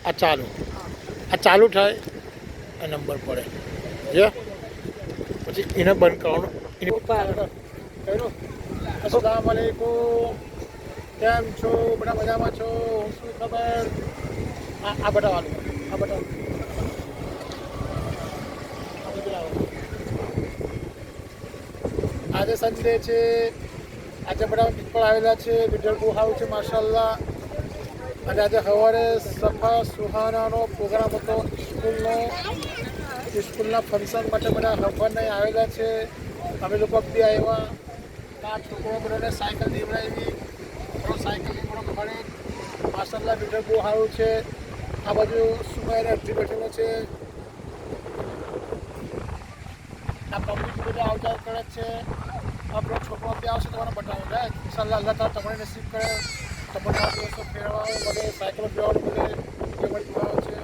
આ ચાલુ થાય આ નંબર પડે જો પછી એને બંધ કરવાનો અસલામ વાલેકુમ કેમ છો બધા મજામાં છો શું ખબર આ બતાવવાનું આ બતાવવાનું આજે સન્ડે છે આજે બધા પીપળ આવેલા છે વિડીયો બહુ સારું છે માશાલ્લાહ અને આજે સવારે સફા સુહાનાનો પ્રોગ્રામ હતો સ્કૂલના ફંક્શન માટે બધા હવાના આવેલા છે અમે લોકો બી આવ્યા આ છોકરો બધાને સાયકલ દેવડાવી થોડો સાયકલની થોડો ફરે માશાલ્લાહ વિડીયો બહુ સારું છે આ બાજુ સુમાઈને અડધી બેઠેલો છે આ પબ્લિક બધા આવતા કરે છે આપણો છોકરો બી આવશે તમારે બતાવો ને ઇન્શાલ્લાહ અલ્લાહ તાલા તમારે નસીબ કરે તમને આ દિવસો ફેરવા મળે સાયકલ પીવાનું મળે એ બધી ભાવ છે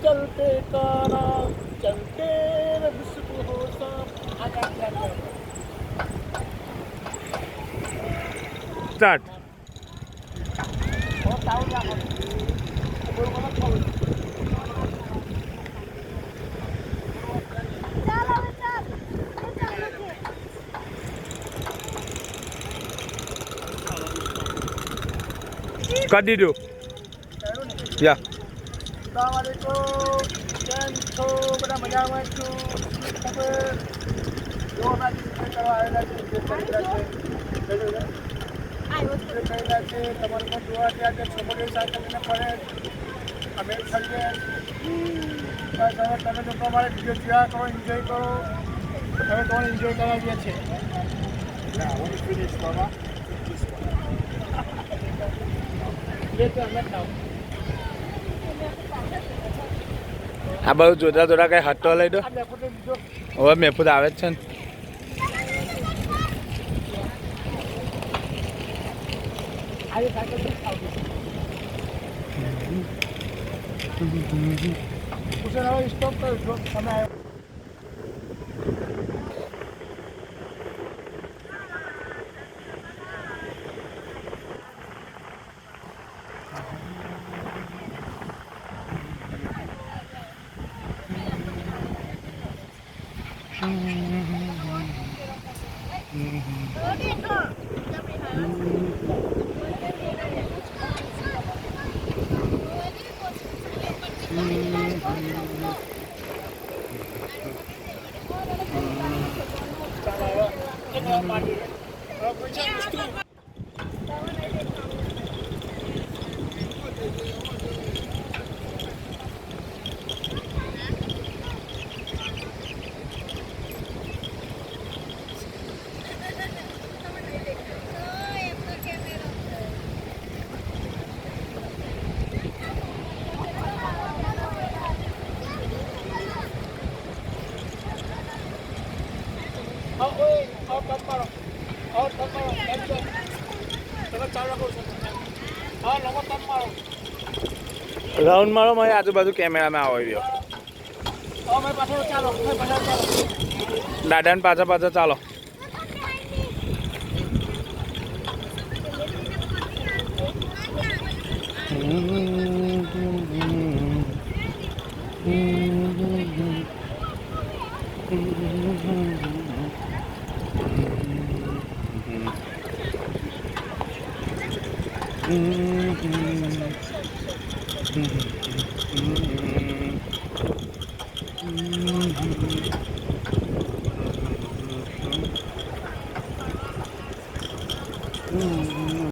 चलते कारा चलते बिस्कुट होता स्टार्ट कर दीजिए या अस्सलामुअलैकुम કેમ છો બધા મજામાં છો ખબર જો અમે કરવા આવેલા છે તમારે પણ જોવા ત્યાં કે છોકરીઓ સાયકલને ફરે અમે ફરીએ તમે લોકો અમારે વિડીયો જોયા કરો એન્જોય કરો તમે તમારે એન્જોય કરાવીએ છીએ આ બધું જોતા જોતા કઈ હટતો લઈ દો હવે મેફૂદ આવે જ છે ને સ્ટોપ કરો તમે રાઉન્ડ મારો મારી આજુબાજુ કેમેરામાં આવી ગયો દાદાને પાછા પાછા ચાલો